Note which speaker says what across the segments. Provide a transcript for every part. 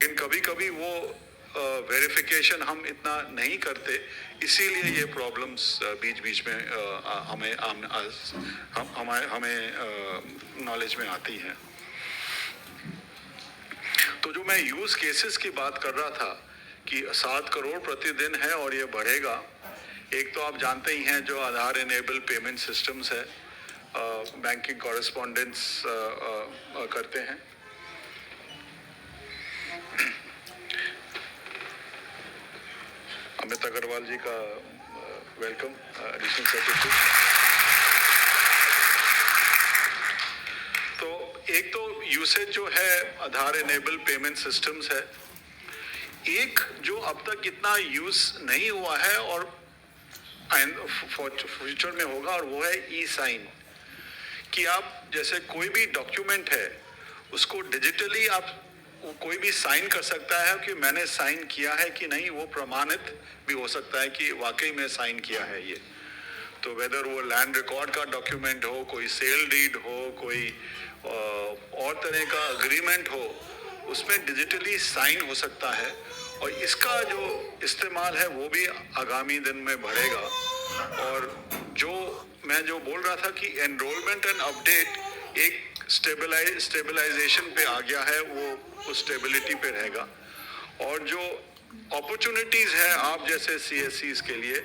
Speaker 1: लेकिन कभी कभी वो वेरिफिकेशन हम इतना नहीं करते, इसीलिए ये प्रॉब्लम्स बीच बीच में हमें नॉलेज में आती हैं। तो जो मैं यूज केसेस की बात कर रहा था कि 7 करोड़ प्रतिदिन है और ये बढ़ेगा। एक तो आप जानते ही हैं जो आधार इनेबल पेमेंट सिस्टम्स है, बैंकिंग कॉरेस्पॉन्डेंस करते हैं। अमित अग्रवाल जी का वेलकम, एडिशनल सेक्रेटरी। तो एक तो यूसेज जो है आधार इनेबल पेमेंट सिस्टम्स है, एक जो अब तक इतना यूज नहीं हुआ है और फ्यूचर में होगा, और वो है ई साइन। कि आप जैसे कोई भी डॉक्यूमेंट है उसको डिजिटली आप कोई भी साइन कर सकता है कि मैंने साइन किया है कि नहीं, वो प्रमाणित भी हो सकता है कि वाकई में साइन किया है ये। तो वेदर वो लैंड रिकॉर्ड का डॉक्यूमेंट हो, कोई सेल डीड हो, कोई और तरह का अग्रीमेंट हो, उसमें डिजिटली साइन हो सकता है। और इसका जो इस्तेमाल है वो भी आगामी दिन में बढ़ेगा। और जो मैं जो बोल रहा था कि एनरोलमेंट एंड अपडेट एक स्टेबलाइजेशन पे आ गया है, वो उस स्टेबिलिटी पे रहेगा। और जो अपॉर्चुनिटीज है आप जैसे सीएससीज के लिए,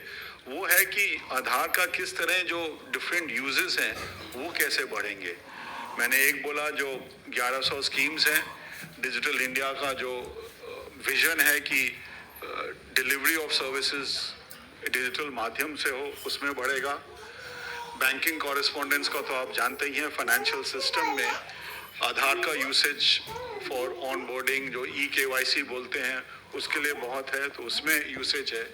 Speaker 1: वो है कि आधार का किस तरह जो डिफरेंट यूजेस हैं वो कैसे बढ़ेंगे। मैंने एक बोला जो 1100 स्कीम्स हैं, डिजिटल इंडिया का जो विजन है कि डिलीवरी ऑफ सर्विसेज डिजिटल माध्यम से हो, उसमें बढ़ेगा। बैंकिंग कॉरेस्पॉन्डेंस का तो आप जानते ही हैं, फाइनेंशियल सिस्टम में आधार का यूसेज फॉर ऑनबोर्डिंग जो ई-केवाईसी बोलते हैं उसके लिए बहुत है, तो उसमें यूसेज है।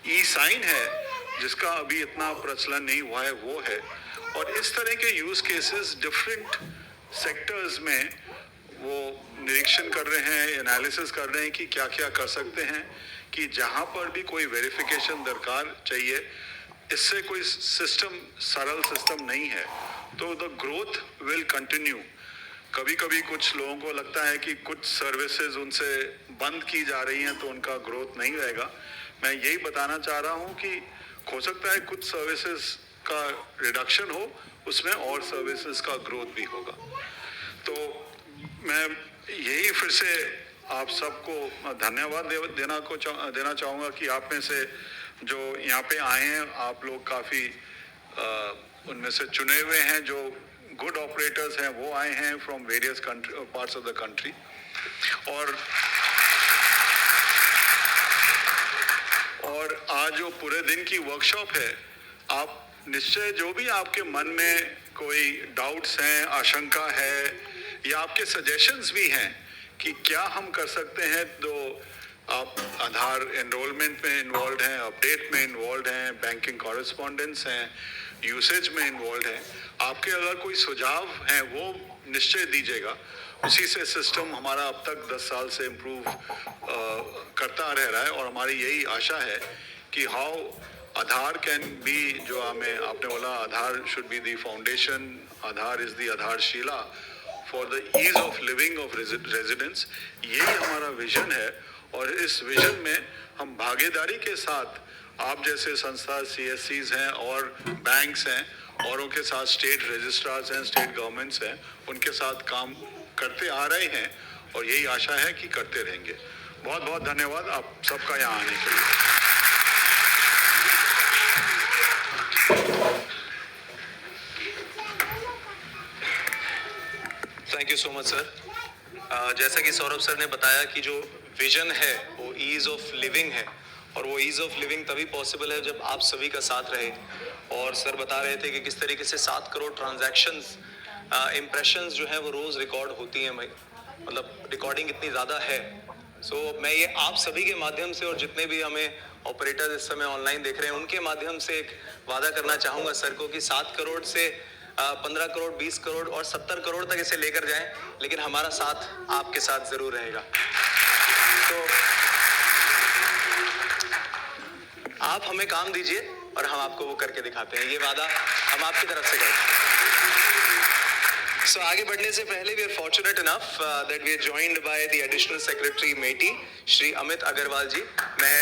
Speaker 1: ई साइन है जिसका अभी इतना प्रचलन नहीं हुआ है, वो है। और इस तरह के यूज केसेस डिफरेंट सेक्टर्स में वो निरीक्षण कर रहे हैं, एनालिसिस कर रहे हैं कि क्या क्या कर सकते हैं कि जहां पर भी कोई वेरिफिकेशन दरकार चाहिए, इससे कोई सिस्टम सरल सिस्टम नहीं है, तो द ग्रोथ विल कंटिन्यू। कभी कभी कुछ लोगों को लगता है कि कुछ सर्विसेज उनसे बंद की जा रही हैं तो उनका ग्रोथ नहीं रहेगा। मैं यही बताना चाह रहा हूं कि हो सकता है कुछ सर्विसेज का रिडक्शन हो, उसमें और सर्विसेज का ग्रोथ भी होगा। तो मैं यही फिर से आप सबको धन्यवाद देना चाहूँगा कि आप में से जो यहाँ पे आए हैं, आप लोग काफ़ी उनमें से चुने हुए हैं, जो गुड ऑपरेटर्स हैं वो आए हैं from various parts of the country. और आज जो पूरे दिन की वर्कशॉप है, आप निश्चय जो भी आपके मन में कोई डाउट्स हैं, आशंका है, या आपके सजेशंस भी हैं कि क्या हम कर सकते हैं, तो आप आधार एनरोलमेंट में इन्वॉल्व हैं, अपडेट में इन्वॉल्व हैं, बैंकिंग कॉरेस्पॉन्डेंस हैं, यूसेज में इन्वॉल्व हैं। आपके अगर कोई सुझाव हैं वो निश्चय दीजिएगा। उसी से सिस्टम हमारा अब तक 10 साल से इम्प्रूव करता रह रहा है। और हमारी यही आशा है कि हाउ आधार कैन बी, जो आपने बोला Aadhaar should be the foundation, Aadhaar is the आधारशिला for the ease of living of residents. यही हमारा विजन है। और इस विजन में हम भागीदारी के साथ आप जैसे संस्था सीएससीज हैं और बैंक्स हैं, औरों के साथ स्टेट रजिस्ट्रार्स हैं, स्टेट गवर्नमेंट्स हैं, उनके साथ काम करते आ रहे हैं और यही आशा है कि करते रहेंगे। बहुत बहुत धन्यवाद आप सबका यहाँ आने के लिए।
Speaker 2: Thank you so much sir. जैसा कि सौरभ सर ने बताया कि जो विजन है वो ईज ऑफ लिविंग है, और वो ईज ऑफ लिविंग तभी पॉसिबल है जब आप सभी का साथ रहे। और सर बता रहे थे कि किस तरीके से 7 करोड़ ट्रांजैक्शंस, इम्प्रेशंस जो है वो रोज़ रिकॉर्ड होती हैं भाई, मतलब रिकॉर्डिंग इतनी ज़्यादा है। सो मैं ये आप सभी के माध्यम से और जितने भी हमें ऑपरेटर इस समय ऑनलाइन देख रहे हैं उनके माध्यम से एक वादा करना चाहूँगा सर को कि 7 करोड़ से 15 करोड़, 20 करोड़ और 70 करोड़ तक इसे लेकर जाएं, लेकिन हमारा साथ आपके साथ ज़रूर रहेगा। तो आप हमें काम दीजिए और हम आपको वो करके दिखाते हैं। ये वादा हम आपकी तरफ से करते हैं। So आगे बढ़ने से पहले we are fortunate enough that we are joined by the additional secretary मेटी Shri Amit Agarwal जी। मैं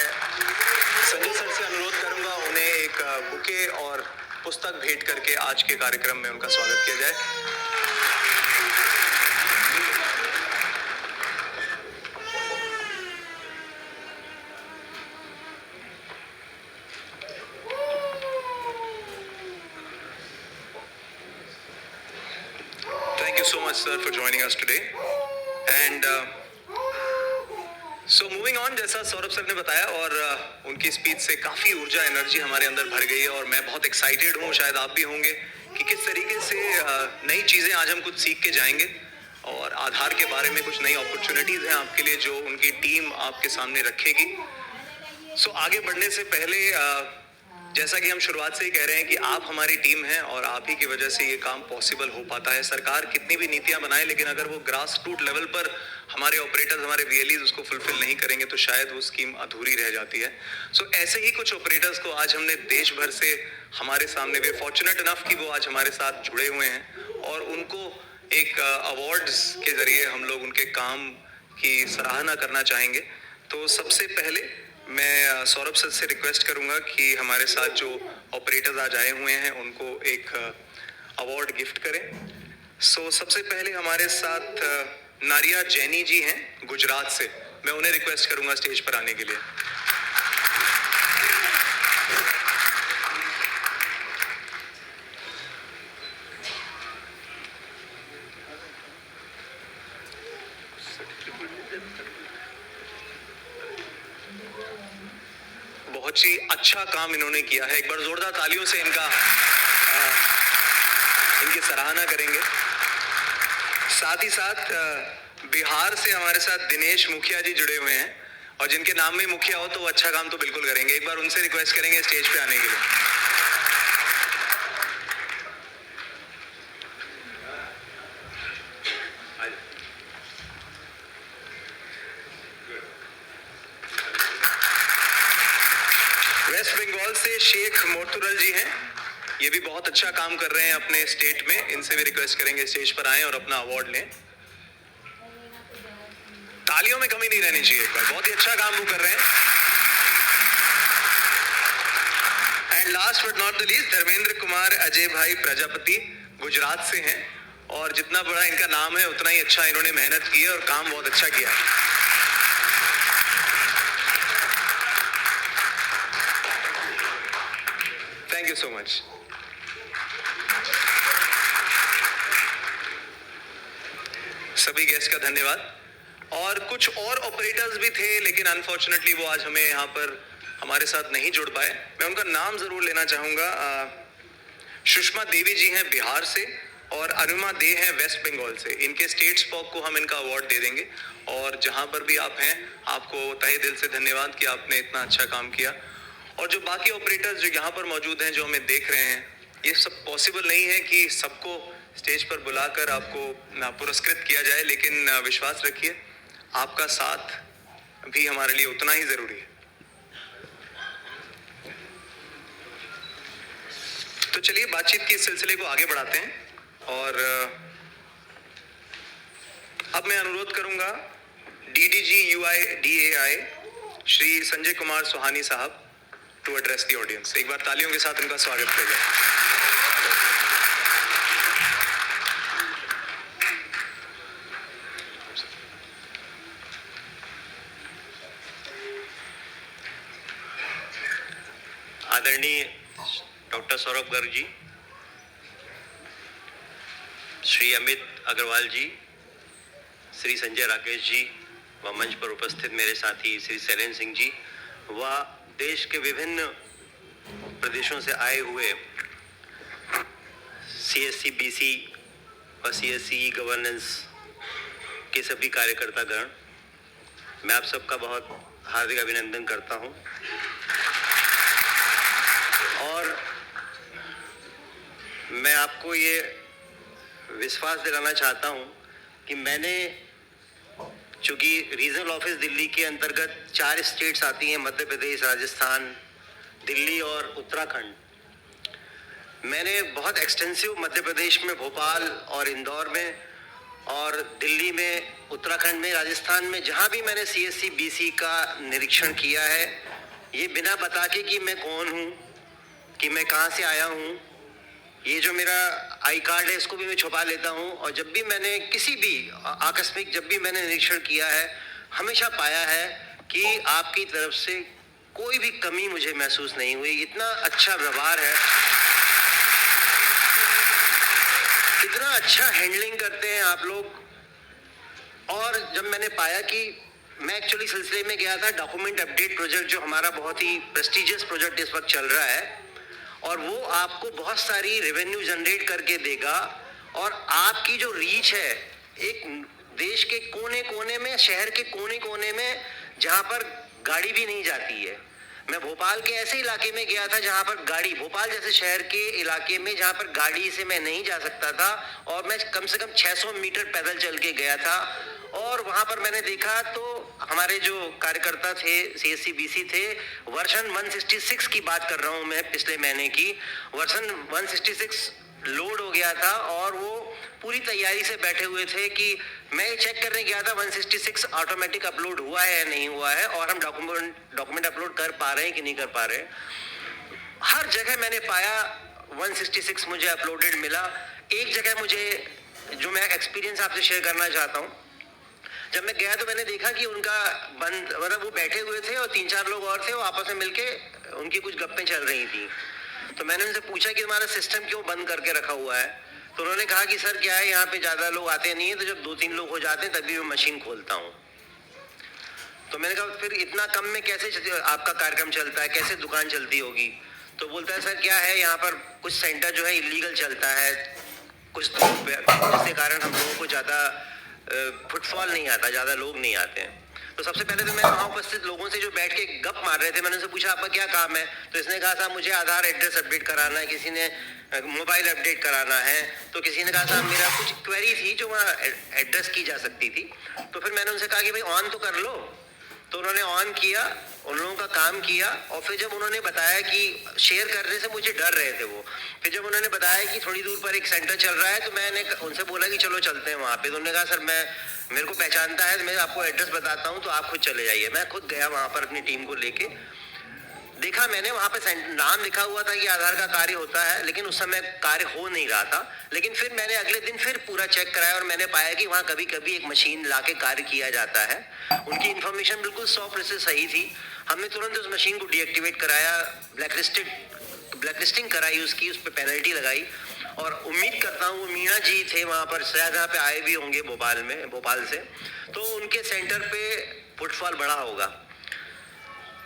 Speaker 2: संजय सर से अनुरोध करूंगा उन्हें एक बुके और पुस्तक भेंट करके आज के कार्यक्रम में उनका स्वागत किया जाए। Thank you so much, sir, for joining us today. And so moving on, जैसा सौरभ सर ने बताया और उनकी स्पीच से काफ़ी ऊर्जा एनर्जी हमारे अंदर भर गई है और मैं बहुत एक्साइटेड हूँ, शायद आप भी होंगे, कि किस तरीके से नई चीज़ें आज हम कुछ सीख के जाएंगे और आधार के बारे में कुछ नई अपॉर्चुनिटीज़ हैं आपके लिए जो उनकी टीम आपके सामने रखेगी। सो आगे बढ़ने से पहले जैसा कि हम शुरुआत से ही कह रहे हैं कि आप हमारी टीम हैं और आप ही की वजह से ये काम पॉसिबल हो पाता है। सरकार कितनी भी नीतियां बनाए, लेकिन अगर वो ग्रास रूट लेवल पर हमारे ऑपरेटर्स, हमारे वीएलईज उसको फुलफिल नहीं करेंगे तो शायद वो स्कीम अधूरी रह जाती है। सो ऐसे ही कुछ ऑपरेटर्स को आज हमने देश भर से हमारे सामने, वे फॉर्चुनेट इनफ कि वो आज हमारे साथ जुड़े हुए हैं और उनको एक अवार्ड्स के जरिए हम लोग उनके काम की सराहना करना चाहेंगे। तो सबसे पहले मैं सौरभ सर से रिक्वेस्ट करूंगा कि हमारे साथ जो ऑपरेटर्स आज आए हुए हैं उनको एक अवार्ड गिफ्ट करें। सो सबसे पहले हमारे साथ नारिया जैनी जी हैं गुजरात से, मैं उन्हें रिक्वेस्ट करूंगा स्टेज पर आने के लिए। बहुत ही अच्छा काम इन्होंने किया है, एक बार जोरदार तालियों से इनकी सराहना करेंगे। साथ ही साथ बिहार से हमारे साथ दिनेश मुखिया जी जुड़े हुए हैं और जिनके नाम में मुखिया हो तो वो अच्छा काम तो बिल्कुल करेंगे। एक बार उनसे रिक्वेस्ट करेंगे स्टेज पे आने के लिए। वेस्ट बंगाल से शेख मोर्तुरल जी हैं, ये भी बहुत अच्छा काम कर रहे हैं अपने स्टेट में, इनसे भी रिक्वेस्ट करेंगे स्टेज पर आएं और अपना अवार्ड लें। तालियों में कमी नहीं रहनी चाहिए, एक बार बहुत ही अच्छा काम वो कर रहे हैं। And last but not the least Dharmendra Kumar Ajay भाई प्रजापति गुजरात से हैं और जितना बड़ा इनका नाम है उतना ही अच्छा इन्होंने मेहनत की है और काम बहुत अच्छा किया है। Thank you so much. सभी गेस्ट का धन्यवाद। और कुछ और ऑपरेटर्स भी थे लेकिन अनफॉर्चुनेटली वो आज हमें यहाँ पर हमारे साथ नहीं जुड़ पाए। मैं उनका नाम जरूर लेना चाहूँगा। सुषमा देवी जी हैं बिहार से और अनुमा दे हैं वेस्ट बंगाल से। इनके स्टेट स्पॉक को हम इनका अवार्ड दे देंगे और जहाँ पर भी आप हैं आपको तहे दिल से धन्यवाद कि आपने इतना अच्छा काम किया। और जो बाकी ऑपरेटर्स जो यहाँ पर मौजूद हैं, जो हमें देख रहे हैं, ये सब पॉसिबल नहीं है कि सबको स्टेज पर बुलाकर आपको पुरस्कृत किया जाए, लेकिन विश्वास रखिए आपका साथ भी हमारे लिए उतना ही जरूरी है। तो चलिए बातचीत के सिलसिले को आगे बढ़ाते हैं और अब मैं अनुरोध करूंगा डीडीजी UIDAI श्री संजय कुमार सुहानी साहब टू एड्रेस द ऑडियंस। एक बार तालियों के साथ उनका स्वागत किया जाए।
Speaker 3: आदरणीय डॉक्टर सौरभ गर्ग जी, श्री अमित अग्रवाल जी, श्री संजय राकेश जी व मंच पर उपस्थित मेरे साथी श्री शैलेंद्र सिंह जी व देश के विभिन्न प्रदेशों से आए हुए CSC BC व CSC गवर्नेंस के सभी कार्यकर्तागण, मैं आप सबका बहुत हार्दिक अभिनंदन करता हूं और मैं आपको ये विश्वास दिलाना चाहता हूं कि मैंने, चूँकि रीजनल ऑफिस दिल्ली के अंतर्गत 4 स्टेट्स आती हैं, मध्य प्रदेश, राजस्थान, दिल्ली और उत्तराखंड। मैंने बहुत एक्सटेंसिव मध्य प्रदेश में भोपाल और इंदौर में और दिल्ली में, उत्तराखंड में, राजस्थान में, जहाँ भी मैंने CSC BC का निरीक्षण किया है, ये बिना बता के कि मैं कौन हूँ, कि मैं कहाँ से आया हूँ, ये जो मेरा आई कार्ड है इसको भी मैं छुपा लेता हूँ। और जब भी मैंने किसी भी आकस्मिक जब भी मैंने निरीक्षण किया है, हमेशा पाया है कि आपकी तरफ से कोई भी कमी मुझे महसूस नहीं हुई। इतना अच्छा व्यवहार है, इतना अच्छा हैंडलिंग करते हैं आप लोग। और जब मैंने पाया कि मैं एक्चुअली सिलसिले में गया था डॉक्यूमेंट अपडेट प्रोजेक्ट, जो हमारा बहुत ही प्रेस्टिजियस प्रोजेक्ट इस वक्त चल रहा है, और वो आपको बहुत सारी रेवेन्यू जनरेट करके देगा। और आपकी जो रीच है, एक देश के कोने कोने में, शहर के कोने कोने में, जहाँ पर गाड़ी भी नहीं जाती है। मैं भोपाल के ऐसे इलाके में गया था जहाँ पर गाड़ी, भोपाल जैसे शहर के इलाके में जहाँ पर गाड़ी से मैं नहीं जा सकता था, और मैं कम से कम 600 मीटर पैदल चल के गया था। और वहाँ पर मैंने देखा तो हमारे जो कार्यकर्ता थे, CSC BC थे, वर्जन 166 की बात कर रहा हूँ मैं, पिछले महीने की वर्जन 166 लोड हो गया था, और वो पूरी तैयारी से बैठे हुए थे कि मैं चेक करने गया था 166 ऑटोमेटिक अपलोड हुआ है या नहीं हुआ है, और हम डॉक्यूमेंट अपलोड कर पा रहे हैं कि नहीं कर पा रहे हैं। हर जगह मैंने पाया 166 मुझे अपलोडेड मिला। एक जगह मुझे, जो मैं एक्सपीरियंस आपसे शेयर करना चाहता हूँ, जब मैं गया तो मैंने देखा कि उनका बंद, मतलब वो बैठे हुए थे और 3-4 लोग और थे, वो आपस में मिलके उनकी कुछ गप्पें चल रही थी। तो मैंने उनसे पूछा कि तुम्हारा सिस्टम क्यों बंद करके रखा हुआ है? तो उन्होंने कहा कि सर क्या है, यहाँ पे ज़्यादा लोग आते नहीं है, तो जब 2-3 लोग हो जाते हैं तभी मैं मशीन खोलता हूँ। तो मैंने कहा फिर इतना कम में कैसे आपका कार्यक्रम चलता है, कैसे दुकान चलती होगी? तो बोलता है सर क्या है, यहाँ पर कुछ सेंटर जो है इलीगल चलता है कुछ दूर पे, जिसके कारण हम लोगों को ज़्यादा फुटफॉल नहीं आता, ज़्यादा लोग नहीं आते हैं। तो सबसे पहले तो मैं वहाँ उपस्थित लोगों से जो बैठ के गप मार रहे थे, मैंने उनसे पूछा आपका क्या काम है? तो इसने कहा साहब मुझे आधार एड्रेस अपडेट कराना है, किसी ने मोबाइल अपडेट कराना है, तो किसी ने कहा साहब मेरा कुछ क्वेरी थी जो वहाँ एड्रेस की जा सकती थी। तो फिर मैंने उनसे कहा कि भाई ऑन तो कर लो। तो उन्होंने ऑन किया, उन लोगों का काम किया, और फिर जब उन्होंने बताया कि शेयर करने से मुझे डर रहे थे वो, फिर जब उन्होंने बताया कि थोड़ी दूर पर एक सेंटर चल रहा है, तो मैंने उनसे बोला कि चलो चलते हैं वहाँ पे। तो उन्होंने कहा सर मेरे को पहचानता है, मैं आपको एड्रेस बताता हूँ, तो आप खुद चले जाइए। मैं खुद गया वहाँ पर अपनी टीम को लेके, देखा मैंने वहाँ पे नाम लिखा हुआ था कि आधार का कार्य होता है, लेकिन उस समय कार्य हो नहीं रहा था। लेकिन फिर मैंने अगले दिन फिर पूरा चेक कराया, और मैंने पाया कि वहाँ कभी कभी एक मशीन लाके कार्य किया जाता है। उनकी इन्फॉर्मेशन बिल्कुल 100% सही थी। हमने तुरंत उस मशीन को डीएक्टिवेट कराया, ब्लैकलिस्टिंग कराई उसकी, उस पर पेनल्टी लगाई। और उम्मीद करता हूँ मीना जी थे वहाँ पर, शायद यहाँ पे आए भी होंगे भोपाल से, तो उनके सेंटर पे फुटफॉल बढ़ा होगा।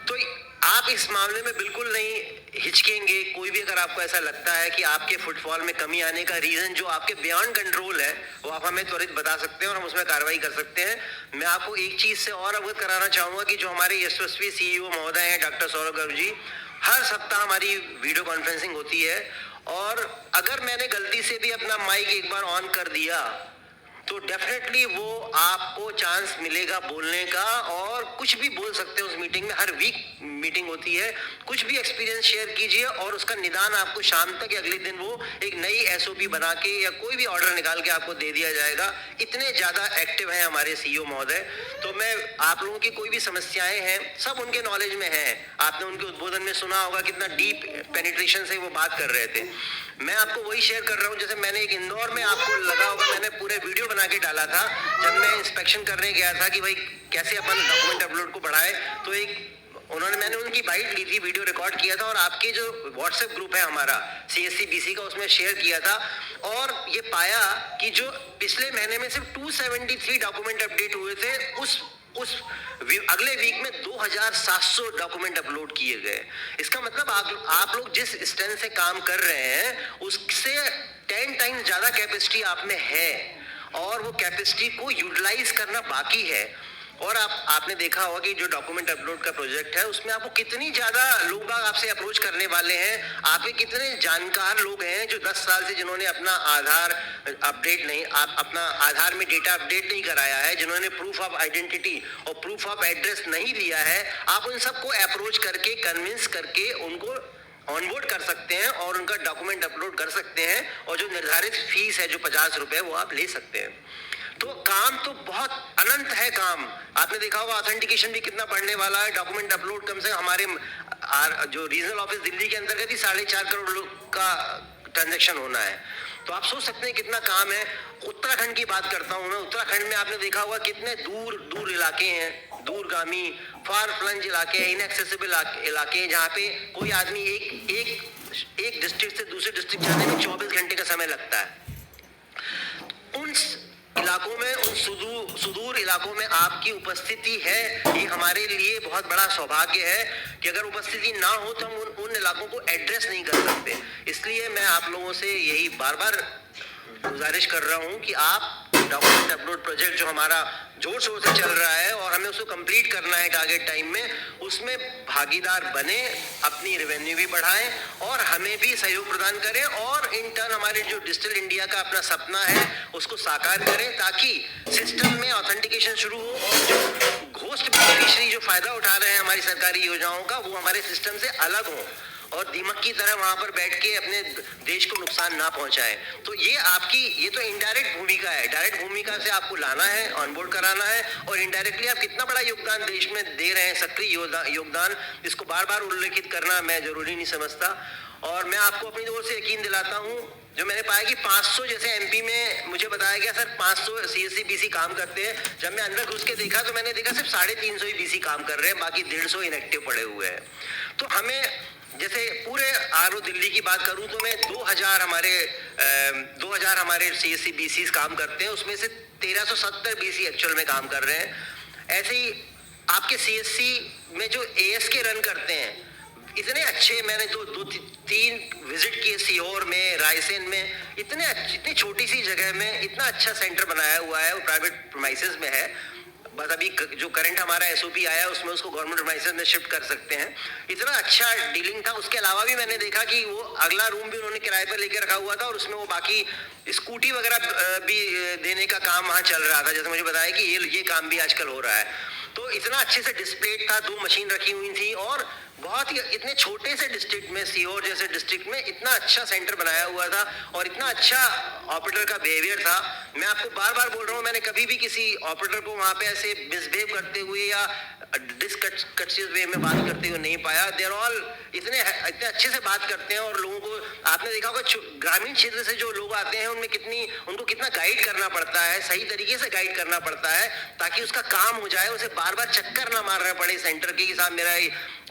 Speaker 3: तो आप इस मामले में बिल्कुल नहीं हिचकेंगे। कोई भी अगर आपको ऐसा लगता है कि आपके फुटफॉल में कमी आने का रीजन जो आपके बियॉन्ड कंट्रोल है, वो आप हमें त्वरित बता सकते हैं और हम उसमें कार्रवाई कर सकते हैं। मैं आपको एक चीज से और अवगत कराना चाहूंगा कि जो हमारे यशस्वी CEO महोदय हैं डॉक्टर सौरभ गर्ग जी, हर सप्ताह हमारी वीडियो कॉन्फ्रेंसिंग होती है, और अगर मैंने गलती से भी अपना माइक एक बार ऑन कर दिया तो डेफिनेटली वो आपको चांस मिलेगा बोलने का, और कुछ भी बोल सकते हैं उस मीटिंग में। हर वीक मीटिंग होती है, कुछ भी एक्सपीरियंस शेयर कीजिए, और उसका निदान आपको शाम तक या अगले दिन वो एक नई SOP बना के या कोई भी ऑर्डर निकाल के आपको दे दिया जाएगा। इतने ज़्यादा एक्टिव हैं हमारे CEO महोदय। तो मैं आप लोगों की कोई भी समस्याएं हैं, सब उनके नॉलेज में हैं। आपने उनके उद्बोधन में सुना होगा कितना डीप पेनिट्रेशन से वो बात कर रहे थे। मैं आपको वही शेयर कर रहा हूँ, जैसे मैंने एक इंदौर में, आपको लगा होगा मैंने पूरे वीडियो बना के डाला था जब मैं इंस्पेक्शन करने गया था कि भाई कैसे अपन डॉक्यूमेंट अपलोड को बढ़ाए। तो मैंने उनकी बाइट ली थी, वीडियो रिकॉर्ड किया था, और आपके जो व्हाट्सएप ग्रुप है हमारा CSC BC का, उसमें शेयर किया था। और ये पाया कि जो पिछले महीने में सिर्फ 273 डॉक्यूमेंट अपडेट हुए थे, उस अगले वीक में 2700 डॉक्यूमेंट अपलोड किए गए। इसका मतलब आप लोग जिस स्ट्रेंथ से काम कर रहे हैं उससे 10 टाइम्स ज्यादा कैपेसिटी आप में है, और वो कैपेसिटी को यूटिलाइज करना बाकी है। और आपने देखा होगा कि जो डॉक्यूमेंट अपलोड का प्रोजेक्ट है उसमें आपको कितनी ज्यादा लोग आपसे अप्रोच करने वाले हैं। आपके कितने जानकार लोग हैं जो 10 साल से जिन्होंने अपना आधार अपडेट नहीं, अपना आधार में डेटा अपडेट नहीं कराया है, जिन्होंने प्रूफ ऑफ आइडेंटिटी और प्रूफ ऑफ एड्रेस नहीं लिया है। आप उन सबको अप्रोच करके कन्विंस करके उनको ऑनबोर्ड कर सकते हैं और उनका डॉक्यूमेंट अपलोड कर सकते हैं, और जो निर्धारित फीस है जो 50 रुपए वो आप ले सकते हैं। तो काम तो बहुत अनंत है काम। आपने देखा होगा ऑथेंटिकेशन भी कितना बढ़ने वाला है, डॉक्यूमेंट अपलोड कम से कम हमारे जो रीजनल ऑफिस दिल्ली के अंतर्गत ही 4.5 करोड़ लोग का ट्रांजैक्शन होना है। तो आप सोच सकते हैं कितना काम है। उत्तराखंड की बात करता हूँ मैं, उत्तराखंड में आपने देखा होगा कितने दूर दूर इलाके हैं, दूरगामी फार फ्लंज इलाके हैं, इनएक्सेसिबल इलाके हैं, जहाँ पे कोई आदमी एक डिस्ट्रिक्ट से दूसरे डिस्ट्रिक्ट जाने में 24 घंटे का समय लगता है। उन इलाकों में, उन सुदूर इलाकों में आपकी उपस्थिति है, ये हमारे लिए बहुत बड़ा सौभाग्य है कि अगर उपस्थिति ना हो तो हम उन इलाकों को एड्रेस नहीं कर सकते। इसलिए मैं आप लोगों से यही बार बार गुजारिश कर रहा हूं कि आप डॉक्यूमेंट अपलोड प्रोजेक्ट जो हमारा जोर शोर से चल रहा है और हमें उसको कंप्लीट करना है टारगेट टाइम में, उसमें भागीदार बने, अपनी रेवेन्यू भी बढ़ाएं और हमें भी सहयोग प्रदान करें, और इन टर्न हमारे जो डिजिटल इंडिया का अपना सपना है उसको साकार करें, ताकि सिस्टम में ऑथेंटिकेशन शुरू हो और जो घोस्ट बेनिफिशियरी जो फायदा उठा रहे हैं हमारी सरकारी योजनाओं का, वो हमारे सिस्टम से अलग हो और दीमक की तरह वहां पर बैठ के अपने देश को नुकसान ना पहुंचाए। तो ये तो इनडायरेक्ट भूमिका है। डायरेक्ट भूमिका से आपको लाना है, ऑनबोर्ड कराना है, और इनडायरेक्टली आप कितना बड़ा योगदान देश में दे रहे हैं, सक्रिय योगदान, इसको बार बार उल्लेखित करना मैं जरूरी नहीं समझता। और मैं आपको अपनी ओर से यकीन दिलाता हूँ, जो मैंने पाया कि 500 जैसे एमपी में मुझे बताया गया सर 500 सीएससी बीसी काम करते हैं। जब मैं अंदर घुस के देखा तो मैंने देखा सिर्फ 350 ही बीसी काम कर रहे हैं, बाकी 150 इनएक्टिव पड़े हुए हैं। तो हमें, जैसे पूरे आरओ दिल्ली की बात करूं तो मैं 2000 हमारे सीएससी बीसीस काम करते हैं, उसमें से 1370 बीसी एक्चुअल में काम कर रहे हैं। ऐसे ही आपके सीएससी में जो एएसके रन करते हैं, इतने अच्छे, मैंने दो तीन विजिट किए सीहोर में, रायसेन में, इतनी छोटी सी जगह में इतना अच्छा सेंटर बनाया हुआ है, वो प्राइवेट प्रीमाइसेस में है। बस अभी जो करंट हमारा एसओपी आया है उसमें उसको गवर्नमेंट प्रीमाइसेस में शिफ्ट कर सकते हैं। इतना अच्छा डीलिंग था। उसके अलावा भी मैंने देखा कि वो अगला रूम भी उन्होंने किराए पर लेके रखा हुआ था और उसमें वो बाकी स्कूटी वगैरह भी देने का काम वहाँ चल रहा था, जैसे मुझे बताया कि ये काम भी आजकल हो रहा है। तो इतना अच्छे से डिस्प्लेड था, 2 मशीन रखी हुई थी, और बहुत ही इतने छोटे से डिस्ट्रिक्ट में, सीहोर जैसे डिस्ट्रिक्ट में इतना अच्छा सेंटर बनाया हुआ था और इतना अच्छा ऑपरेटर का बिहेवियर था। मैं आपको बार बार बोल रहा हूँ, मैंने कभी भी किसी ऑपरेटर को वहाँ पे ऐसे मिसबिहेव करते हुए या डिसकर्टियस वे में बात करते हुए नहीं पाया। देयर ऑल इतने अच्छे से बात करते हैं, और लोगों को आपने देखा होगा ग्रामीण क्षेत्र से जो लोग आते हैं उनको कितना गाइड करना पड़ता है, सही तरीके से गाइड करना पड़ता है ताकि उसका काम हो जाए, उसे बार बार चक्कर ना मारना पड़े सेंटर के साथ। मेरा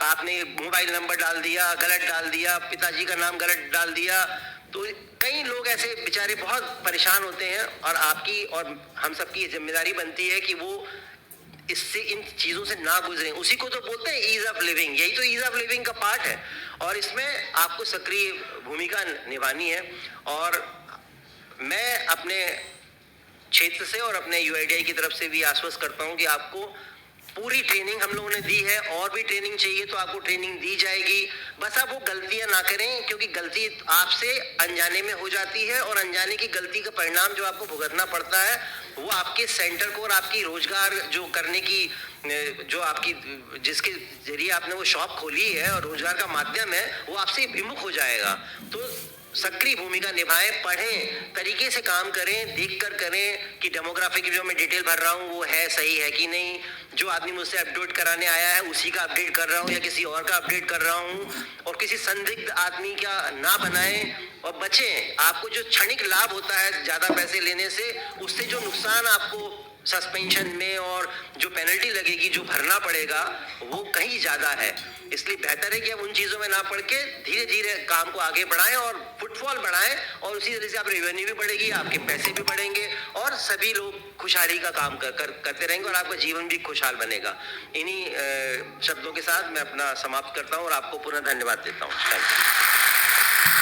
Speaker 3: आपने मोबाइल नंबर डाल दिया, गलत डाल दिया, पिताजी का नाम गलत डाल दिया, तो कई लोग ऐसे बेचारे बहुत परेशान होते हैं। और आपकी और हम सबकी जिम्मेदारी बनती है कि वो इससे, इन चीज़ों से ना गुजरें। उसी को तो बोलते हैं ईज ऑफ लिविंग, यही तो ईज ऑफ लिविंग का पार्ट है, और इसमें आपको सक्रिय भूमिका निभानी है। और मैं अपने क्षेत्र से और अपने यूआईडीआई की तरफ से भी आश्वस्त करता हूं कि आपको पूरी ट्रेनिंग हम लोगों ने दी है, और भी ट्रेनिंग चाहिए तो आपको ट्रेनिंग दी जाएगी। बस आप वो गलतियां ना करें, क्योंकि गलती आपसे अनजाने में हो जाती है, और अनजाने की गलती का परिणाम जो आपको भुगतना पड़ता है वो आपके सेंटर को और आपकी रोजगार जो करने की, जो आपकी, जिसके जरिए आपने वो शॉप खोली है और रोजगार का माध्यम है, वो आपसे विमुख हो जाएगा। तो सक्रिय भूमिका निभाएं, पढ़ें, तरीके से काम करें, देखकर करें कि डेमोग्राफी की जो मैं डिटेल भर रहा हूँ वो है, सही है कि नहीं। जो आदमी मुझसे अपडेट कराने आया है उसी का अपडेट कर रहा हूँ या किसी और का अपडेट कर रहा हूँ, और किसी संदिग्ध आदमी का ना बनाएं और बचें। आपको जो क्षणिक लाभ होता है ज़्यादा पैसे लेने से, उससे जो नुकसान आपको सस्पेंशन में और जो पेनल्टी लगेगी, जो भरना पड़ेगा, वो कहीं ज़्यादा है। इसलिए बेहतर है कि आप उन चीज़ों में ना पड़ के धीरे धीरे काम को आगे बढ़ाएं और फुटफॉल बढ़ाएं, और उसी तरह से आप रेवेन्यू भी बढ़ेगी, आपके पैसे भी बढ़ेंगे, और सभी लोग खुशहाली का काम करते रहेंगे, और आपका जीवन भी खुशहाल बनेगा। इन्हीं शब्दों के साथ मैं अपना समाप्त करता हूँ और आपको पुनः धन्यवाद देता हूँ। Thank you.